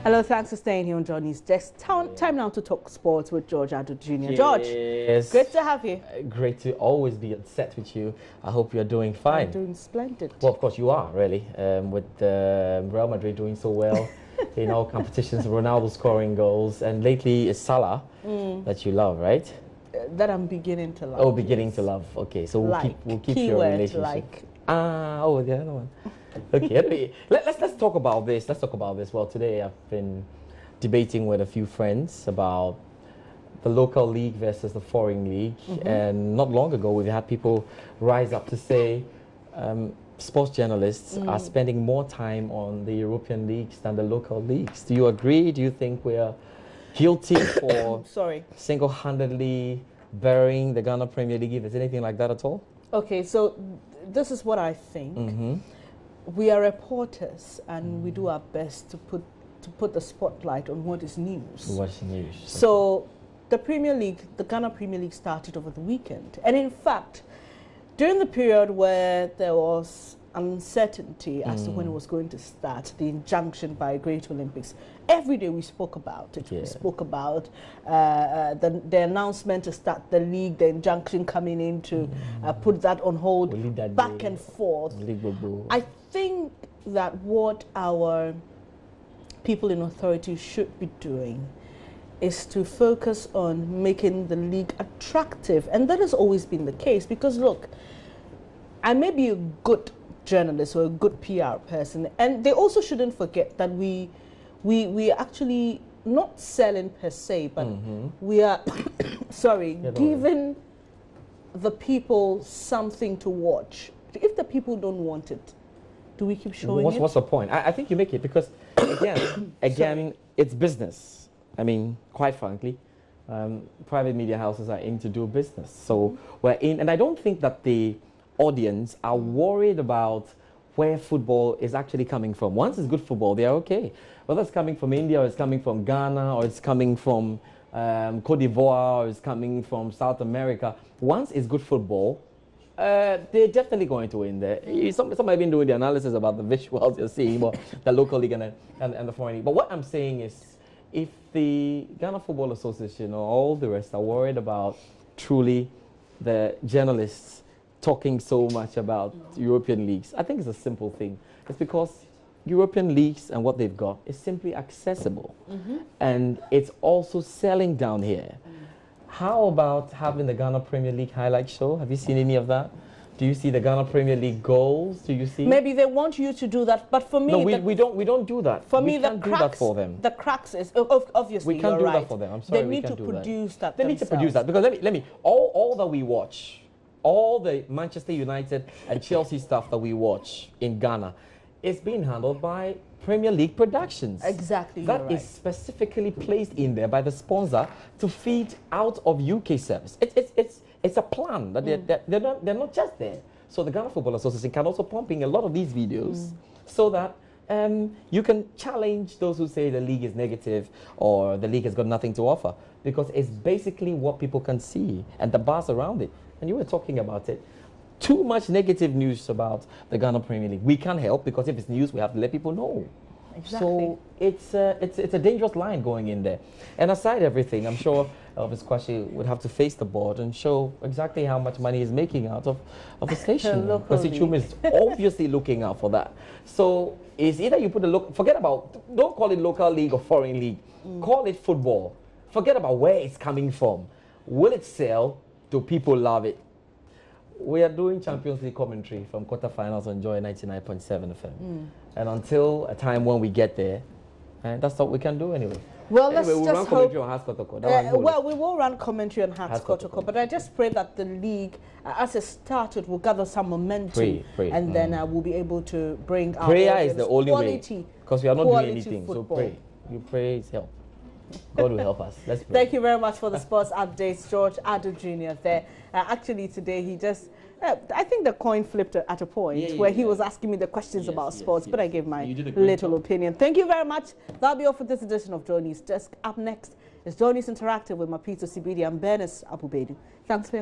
Hello, thanks for staying here on JoyNews. Just time now to talk sports with George Addo Jr. George, great to have you. Great to always be on set with you. I hope you're doing fine. I'm doing splendid. Well, of course you are, really, with Real Madrid doing so well in all competitions, Ronaldo scoring goals, and lately it's Salah that you love, right? That I'm beginning to love. Oh, beginning to love. Okay, so we'll keep your relationship. Like. Oh, the other one. Okay, anyway, let's talk about this. Let's talk about this. Well, today I've been debating with a few friends about the local league versus the foreign league, and not long ago we've had people rise up to say sports journalists are spending more time on the European leagues than the local leagues. Do you agree? Do you think we're guilty for single-handedly burying the Ghana Premier League, if there's anything like that at all? Okay, so this is what I think. We are reporters, and we do our best to put the spotlight on what is news. What's news? So the Premier League, the Ghana Premier League started over the weekend. And in fact, during the period where there was uncertainty as to when it was going to start, the injunction by Great Olympics, every day we spoke about it. Yeah. We spoke about the announcement to start the league, the injunction coming in to put that on hold, back and forth. I think that what our people in authority should be doing is to focus on making the league attractive. And that has always been the case, because look, I may be a good journalist or a good PR person, and they also shouldn't forget that we actually not selling per se, but we are giving the people something to watch. If the people don't want it, do we keep showing it? What's the point? I think you make it, because again, it's business. I mean, quite frankly, private media houses are in to do business. So we're in, and I don't think that the audience are worried about where football is actually coming from. Once it's good football, they're okay. Whether it's coming from India, or it's coming from Ghana, or it's coming from Cote d'Ivoire, or it's coming from South America, once it's good football, they're definitely going to win there. Some have been doing the analysis about the visuals you're seeing, but the local league and the foreign league. But what I'm saying is, if the Ghana Football Association or all the rest are worried about truly the journalists talking so much about European leagues, I think it's a simple thing. It's because European leagues and what they've got is simply accessible. And it's also selling down here. How about having the Ghana Premier League highlight show? Have you seen any of that? Do you see the Ghana Premier League goals? Do you see? Maybe they want you to do that, but for me, no, we don't do that. For me, we can't do that for them. The cracks is obviously we can't do that for them. I'm sorry, they need to produce that. They need to produce that, because let me all that we watch, all the Manchester United and Chelsea stuff that we watch in Ghana, is being handled by Premier League Productions. Exactly. That is specifically placed in there by the sponsor to feed out of UK service. It's a plan that they're not just there. So the Ghana Football Association can also pump in a lot of these videos so that you can challenge those who say the league is negative or the league has got nothing to offer, because it's basically what people can see and the buzz around it. And you were talking about it. Too much negative news about the Ghana Premier League. We can't help, because if it's news, we have to let people know. Exactly. So it's a dangerous line going in there. And aside everything, I'm sure Elvis Kwashi would have to face the board and show exactly how much money he's making out of the station. Because Ichum is obviously looking out for that. So it's either you put don't call it local league or foreign league. Call it football. Forget about where it's coming from. Will it sell? Do people love it? We are doing Champions League commentary from quarterfinals on Joy 99.7 FM. And until a time when we get there, that's what we can do anyway. Well, anyway, let's we'll just run hope. commentary on Hearts Kotoko. Well, we will run commentary on Hearts Kotoko, but I just pray that the league, as it started, will gather some momentum. Pray. And then we'll be able to bring our prayer is the only quality, way, because we are not doing anything. Football. So pray. You pray is help. God will help us. Let's pray. Thank you very much for the sports updates, George Addo Jr. there. Actually, today he just, I think the coin flipped at a point where he was asking me the questions about sports, but I gave my little opinion. Thank you very much. That'll be all for this edition of JoyNews Desk. Up next is JoyNews Interactive with Mapito Sibidi and Bernice Abubedu. Thanks for